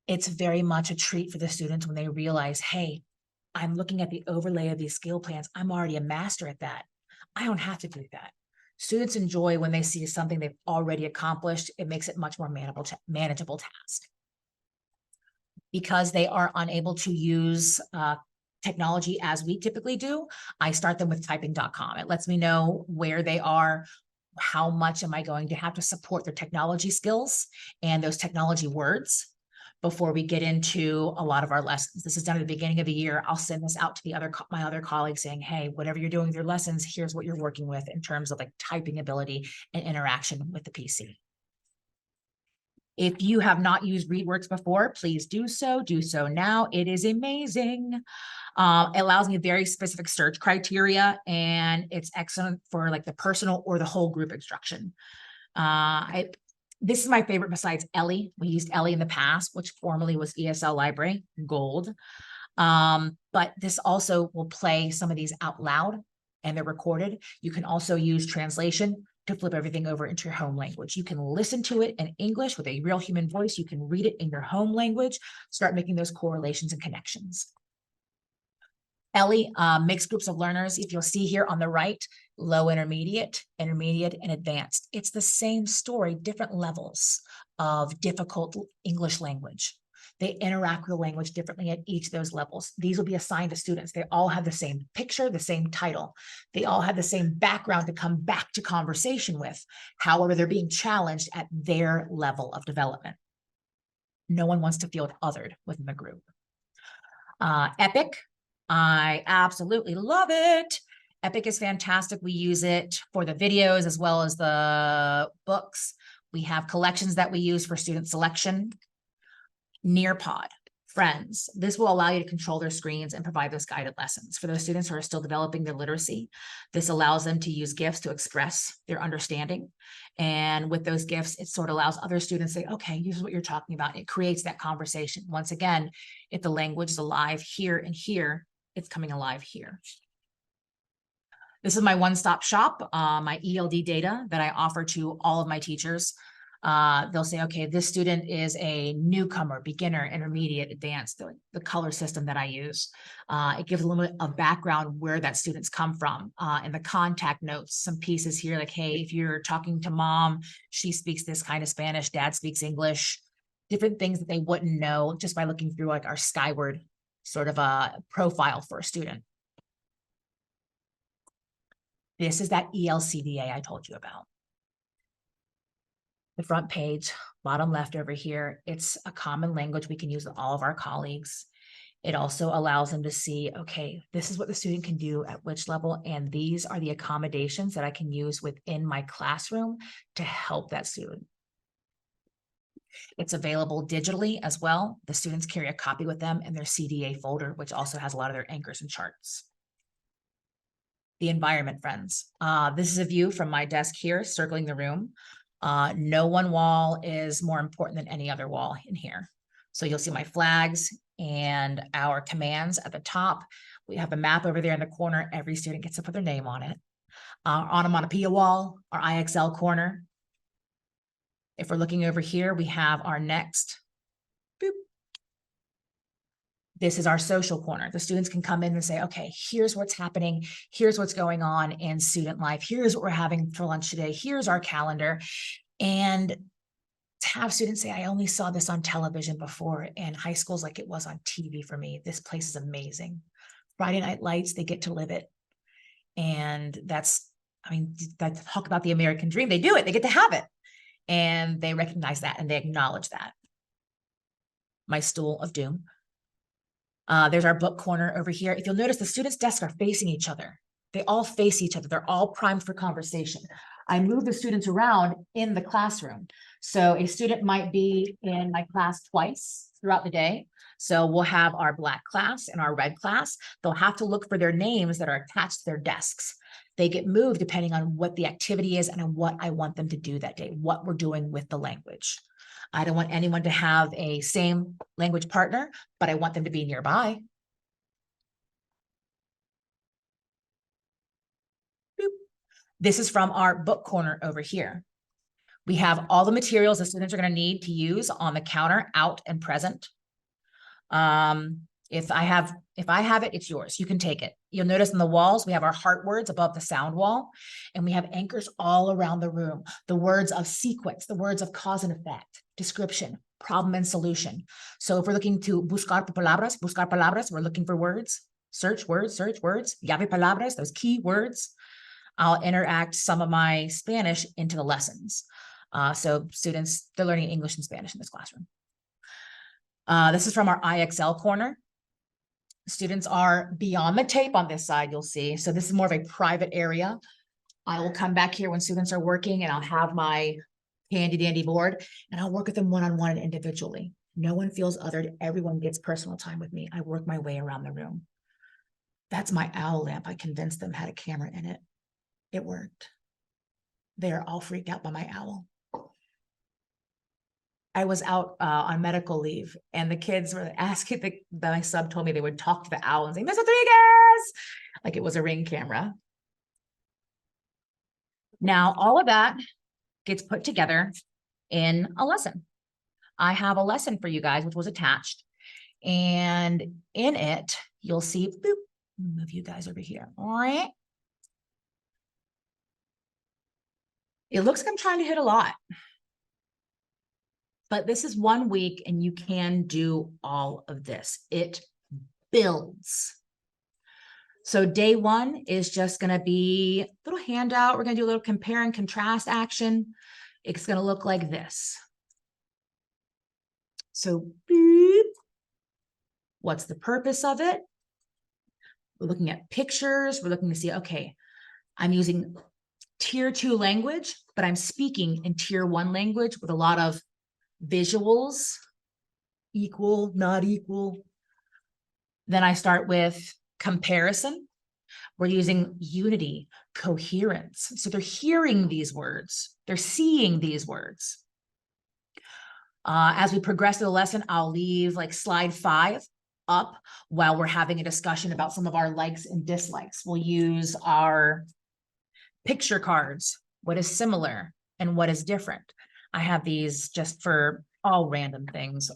It's very much a treat for the students when they realize, hey, I'm looking at the overlay of these skill plans. I'm already a master at that. I don't have to do that. Students enjoy when they see something they've already accomplished. It makes it much more manageable task. Because they are unable to use technology as we typically do, I start them with typing.com. It lets me know where they are, how much am I going to have to support their technology skills and those technology words before we get into a lot of our lessons. This is done at the beginning of the year. I'll send this out to my other colleagues saying, hey, whatever you're doing with your lessons, here's what you're working with in terms of like typing ability and interaction with the PC. If you have not used ReadWorks before, please do so. Do so now. It is amazing. It allows me very specific search criteria, and it's excellent for like the personal or the whole group instruction. This is my favorite besides S.L.I.F.E. We used S.L.I.F.E. in the past, which formerly was ESL Library, gold. But this also will play some of these out loud and they're recorded. You can also use translation to flip everything over into your home language. You can listen to it in English with a real human voice. You can read it in your home language, start making those correlations and connections. S.L.I.F.E. Mixed groups of learners. If you'll see here on the right, low, intermediate, and advanced. It's the same story, different levels of difficult English language. They interact with the language differently at each of those levels. These will be assigned to students. They all have the same picture, the same title. They all have the same background to come back to conversation with. However, they're being challenged at their level of development. No one wants to feel othered within the group. Epic. I absolutely love it. Epic is fantastic. We use it for the videos as well as the books. We have collections that we use for student selection. Nearpod, Friends. This will allow you to control their screens and provide those guided lessons. For those students who are still developing their literacy, this allows them to use GIFs to express their understanding. And with those GIFs, it sort of allows other students to say, okay, this is what you're talking about. It creates that conversation. Once again, if the language is alive here and here, it's coming alive here. This is my one-stop shop, my ELD data that I offer to all of my teachers. They'll say, okay, this student is a newcomer, beginner, intermediate, advanced, the color system that I use. It gives a little bit of background where that student's come from, and the contact notes, some pieces here like, hey, if you're talking to mom, she speaks this kind of Spanish, dad speaks English, different things that they wouldn't know just by looking through like our Skyward sort of a profile for a student. This is that ELCDA I told you about. The front page, bottom left over here, it's a common language we can use with all of our colleagues. It also allows them to see, okay, this is what the student can do at which level, and these are the accommodations that I can use within my classroom to help that student. It's available digitally as well. The students carry a copy with them in their CDA folder, which also has a lot of their anchors and charts. The environment, friends. This is a view from my desk here, circling the room. No one wall is more important than any other wall in here. So you'll see my flags and our commands at the top. We have a map over there in the corner. Every student gets to put their name on it. Our onomatopoeia wall, our IXL corner. If we're looking over here, we have our next. Boop. This is our social corner. The students can come in and say, okay, here's what's happening. Here's what's going on in student life. Here's what we're having for lunch today. Here's our calendar. And to have students say, I only saw this on television before, and high school's like it was on TV for me. This place is amazing. Friday Night Lights, they get to live it. And that's, I mean, that talk about the American dream. They do it. They get to have it. And they recognize that and they acknowledge that. My stool of doom. There's our book corner over here. If you'll notice, the students' desks are facing each other. They all face each other. They're all primed for conversation. I move the students around in the classroom. So a student might be in my class twice throughout the day. So we'll have our black class and our red class. They'll have to look for their names that are attached to their desks. They get moved depending on what the activity is and on what I want them to do that day, what we're doing with the language. I don't want anyone to have a same language partner, but I want them to be nearby. Boop. This is from our book corner over here. We have all the materials the students are going to need to use on the counter, out and present. If I have it, it's yours. You can take it. You'll notice on the walls, we have our heart words above the sound wall, and we have anchors all around the room. The words of sequence, the words of cause and effect, description, problem and solution. So if we're looking to buscar palabras, we're looking for words, search words, llave palabras, those key words. I'll interact some of my Spanish into the lessons. So students, they're learning English and Spanish in this classroom. This is from our IXL corner. Students are beyond the tape on this side, you'll see. So this is more of a private area. I will come back here when students are working and I'll have my handy dandy board and I'll work with them one-on-one and individually. No one feels othered. Everyone gets personal time with me. I work my way around the room. That's my owl lamp. I convinced them had a camera in it. It worked. They're all freaked out by my owl. I was out on medical leave and the kids were asking, my sub told me they would talk to the owl and say, Ms. Rodriguez, like it was a Ring camera. Now, all of that gets put together in a lesson. I have a lesson for you guys, which was attached. And in it, you'll see, boop, move you guys over here. All right. It looks like I'm trying to hit a lot. But this is 1 week and you can do all of this. It builds. So day 1 is just going to be a little handout. We're going to do a little compare and contrast action. It's going to look like this. So beep. What's the purpose of it? We're looking at pictures. We're looking to see, okay, I'm using tier 2 language, but I'm speaking in tier 1 language with a lot of visuals, equal, not equal. Then I start with comparison. We're using unity, coherence. So they're hearing these words. They're seeing these words. As we progress through the lesson, I'll leave like slide 5 up while we're having a discussion about some of our likes and dislikes. We'll use our picture cards. What is similar and what is different? I have these just for all random things,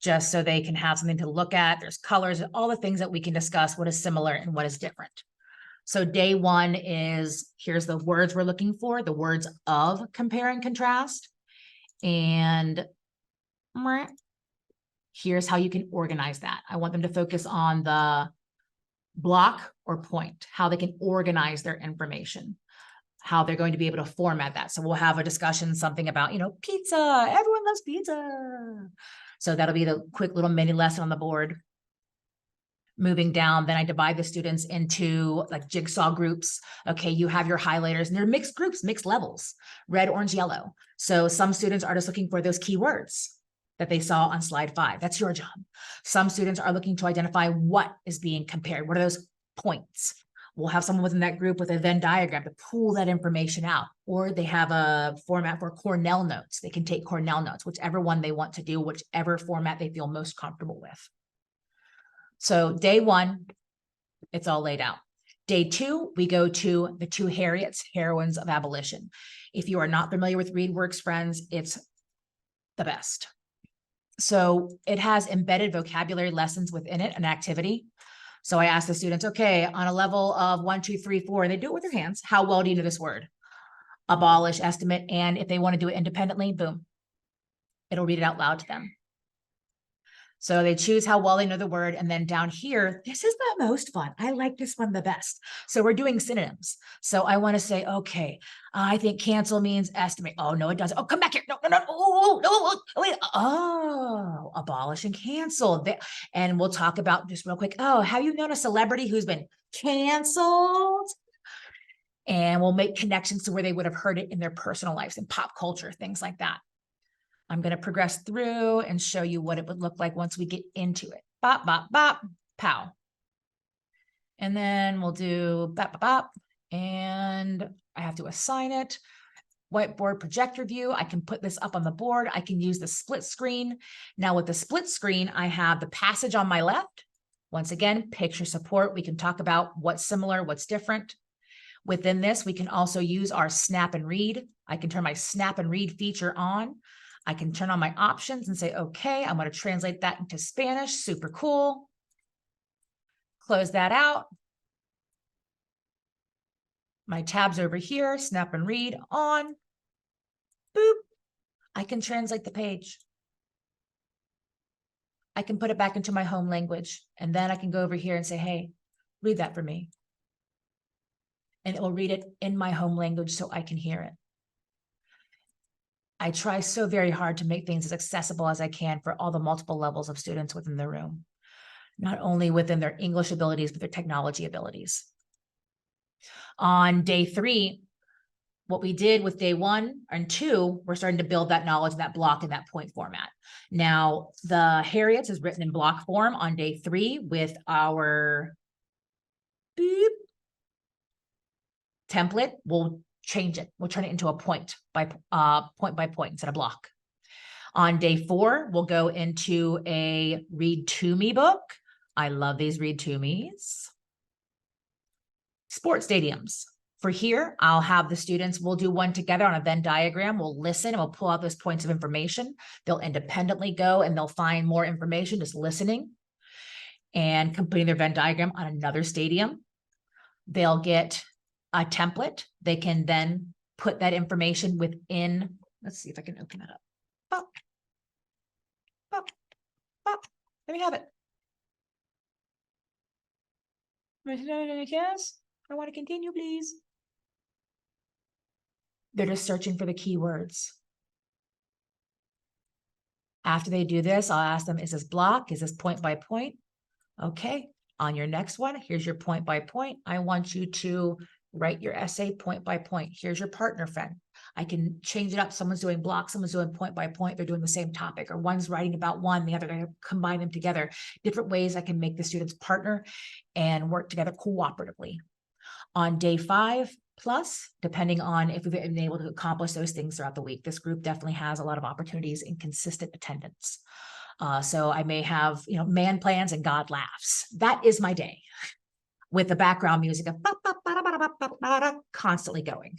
just so they can have something to look at. There's colors, all the things that we can discuss, what is similar and what is different. So day 1 is, here's the words we're looking for, the words of compare and contrast. And here's how you can organize that. I want them to focus on the block or point, how they can organize their information, how they're going to be able to format that. So we'll have a discussion, something about, pizza. Everyone loves pizza. So that'll be the quick little mini lesson on the board. Moving down, then I divide the students into like jigsaw groups. Okay, you have your highlighters and they're mixed groups, mixed levels, red, orange, yellow. So some students are just looking for those keywords that they saw on slide 5. That's your job. Some students are looking to identify what is being compared. What are those points? We'll have someone within that group with a Venn diagram to pull that information out, or they have a format for Cornell notes. They can take Cornell notes, whichever one they want to do, whichever format they feel most comfortable with. So day 1, it's all laid out. Day 2, we go to the 2 Harriets, heroines of abolition. If you are not familiar with ReadWorks, friends, it's the best. So it has embedded vocabulary lessons within it, an activity. So I asked the students, okay, on a level of 1, 2, 3, 4, and they do it with their hands. How well do you know this word? Abolish, estimate, and if they want to do it independently, boom, it'll read it out loud to them. So they choose how well they know the word. And then down here, this is the most fun. I like this one the best. So we're doing synonyms. So I want to say, okay, I think cancel means estimate. Oh, no, it doesn't. Oh, come back here. No. Oh, no, wait. Oh, abolish and cancel. And we'll talk about just real quick. Oh, have you known a celebrity who's been canceled? and we'll make connections to where they would have heard it in their personal lives and pop culture, things like that. I'm going to progress through and show you what it would look like once we get into it. Bop, bop, bop, pow. And then we'll do bop, bop, bop, and I have to assign it. Whiteboard projector view. I can put this up on the board. I can use the split screen. Now with the split screen, I have the passage on my left. Once again, picture support. We can talk about what's similar, what's different. Within this, we can also use our snap and read. I can turn my snap and read feature on. I can turn on my options and say, okay, I'm going to translate that into Spanish. Super cool. Close that out. My tabs over here, snap and read on. Boop. I can translate the page. I can put it back into my home language. And then I can go over here and say, hey, read that for me. And it will read it in my home language so I can hear it. I try so very hard to make things as accessible as I can for all the multiple levels of students within the room, not only within their English abilities, but their technology abilities. On day 3, what we did with day 1 and 2, we're starting to build that knowledge, that block in that point format. Now, the Harriet's is written in block form on day 3 with our beep template. We'll change it. We'll turn it into a point by point instead of block. On day 4, we'll go into a read to me book. I love these read to me's. Sports stadiums. For here, I'll have the students, we'll do one together on a Venn diagram. We'll listen and we'll pull out those points of information. They'll independently go and they'll find more information just listening and completing their Venn diagram on another stadium. They'll get a template. They can then put that information within, let's see if I can open that up. Pop, pop, pop. Let me have it. Yes, I want to continue, please. They're just searching for the keywords. After they do this, I'll ask them, is this block? Is this point by point? Okay, on your next one, here's your point by point. I want you to write your essay point by point. Here's your partner friend. I can change it up. Someone's doing block, someone's doing point by point. They're doing the same topic, or one's writing about one, the other, I combine them together. Different ways I can make the students partner and work together cooperatively. On day 5 plus, depending on if we've been able to accomplish those things throughout the week, this group definitely has a lot of opportunities in consistent attendance. So I may have, man plans and God laughs. That is my day, with the background music of constantly going.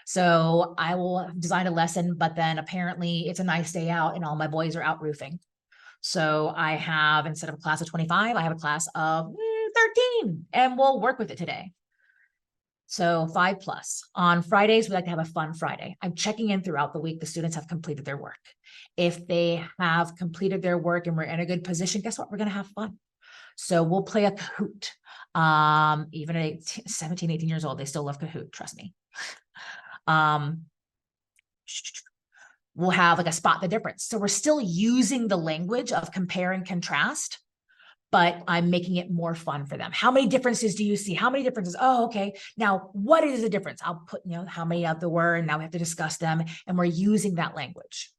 So I will design a lesson, but then apparently it's a nice day out and all my boys are out roofing. So I have, instead of a class of 25, I have a class of 13, and we'll work with it today. So 5 plus. On Fridays, we like to have a fun Friday. I'm checking in throughout the week. The students have completed their work. If they have completed their work and we're in a good position, guess what? We're going to have fun. So we'll play a Kahoot. Even at 17, 18 years old, they still love Kahoot. Trust me. We'll have like a spot the difference. So we're still using the language of compare and contrast, but I'm making it more fun for them. How many differences do you see? How many differences? Oh, okay. Now, what is the difference? I'll put, how many of there were, and now we have to discuss them. And we're using that language.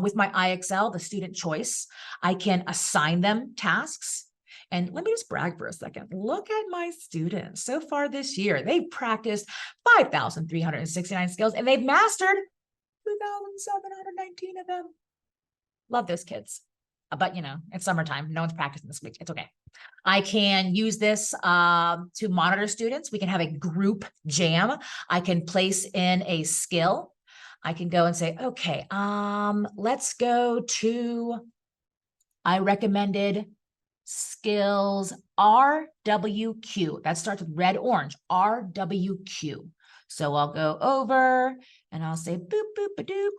With my IXL, the student choice, I can assign them tasks. And let me just brag for a second. Look at my students. So far this year, they've practiced 5,369 skills, and they've mastered 2,719 of them. Love those kids. But, it's summertime. No one's practicing this week. It's okay. I can use this to monitor students. We can have a group jam. I can place in a skill. I can go and say, okay, let's go to, I recommended skills RWQ. That starts with red, orange, RWQ. So I'll go over and I'll say boop, boop, a doop.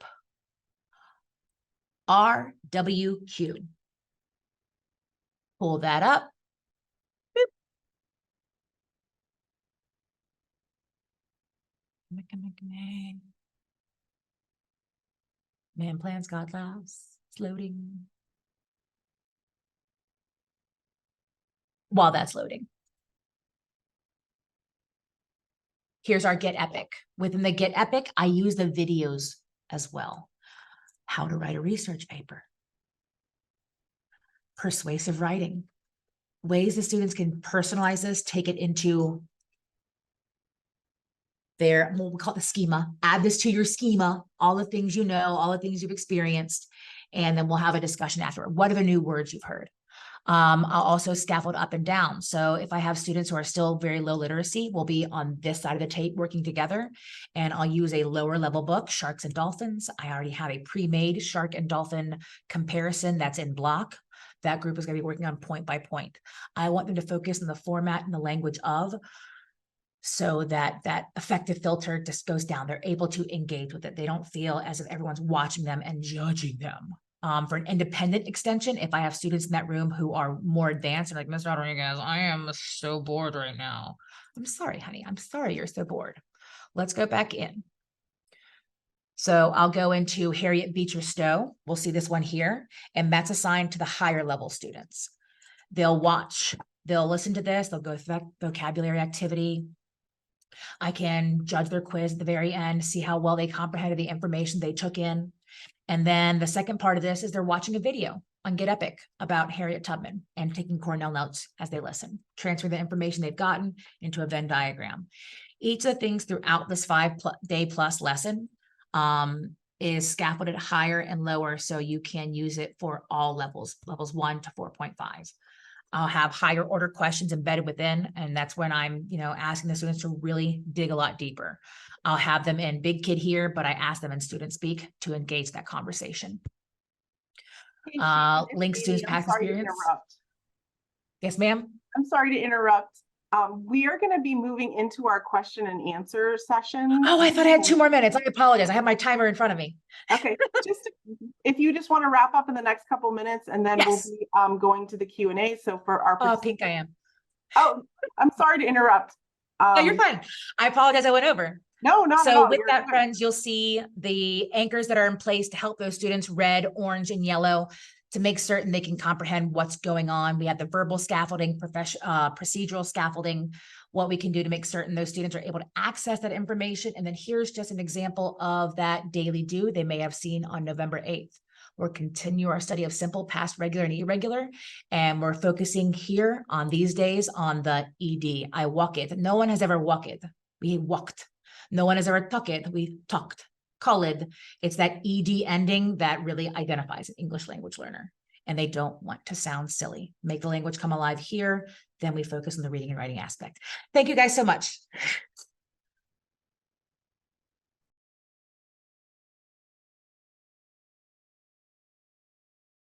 RWQ. Pull that up. Boop. Man plans, God laughs. It's loading. While that's loading. Here's our Get Epic. Within the Get Epic, I use the videos as well. How to write a research paper. Persuasive writing. Ways the students can personalize this, take it into their, what we call the schema, add this to your schema, all the things you know, all the things you've experienced, and then we'll have a discussion afterward. What are the new words you've heard? I'll also scaffold up and down. So if I have students who are still very low literacy, we'll be on this side of the tape working together, and I'll use a lower level book, Sharks and Dolphins. I already have a pre-made shark and dolphin comparison that's in block. That group is going to be working on point by point. I want them to focus on the format and the language of, so that that effective filter just goes down. They're able to engage with it. They don't feel as if everyone's watching them and judging them. For an independent extension, if I have students in that room who are more advanced and like, Ms. Rodriguez, I am so bored right now. I'm sorry, honey. I'm sorry you're so bored. Let's go back in. So I'll go into Harriet Beecher Stowe. We'll see this one here, and that's assigned to the higher level students. They'll watch, they'll listen to this, they'll go through that vocabulary activity. I can judge their quiz at the very end, see how well they comprehended the information they took in. And then the second part of this is they're watching a video on Get Epic about Harriet Tubman and taking Cornell notes as they listen, transferring the information they've gotten into a Venn diagram. Each of the things throughout this 5-day plus lesson is scaffolded higher and lower, so you can use it for all levels, levels 1 to 4.5. I'll have higher order questions embedded within, and that's when I'm, asking the students to really dig a lot deeper. I'll have them in Big Kid here, but I ask them in Student Speak to engage that conversation. Link students' past experience. Yes, ma'am. I'm sorry to interrupt. We are going to be moving into our question and answer session. Oh, I thought I had 2 more minutes. I apologize. I have my timer in front of me. Okay, if you just want to wrap up in the next couple minutes, and then yes, we'll be going to the Q&A. So for our Pink, I am. Oh, I'm sorry to interrupt. No, you're fine. I apologize. I went over. No, not at all. So with that, friends, you'll see the anchors that are in place to help those students, red, orange, and yellow, to make certain they can comprehend what's going on. We have the verbal scaffolding, procedural scaffolding, what we can do to make certain those students are able to access that information. And then here's just an example of that daily do they may have seen on November 8th. We'll continue our study of simple, past, regular, and irregular. And we're focusing here on these days on the ED. I walk it. No one has ever walked it. We walked. No one has ever tuck it. We talked. Called. It's that ED ending that really identifies an English language learner, and they don't want to sound silly. Make the language come alive here. Then we focus on the reading and writing aspect. Thank you guys so much.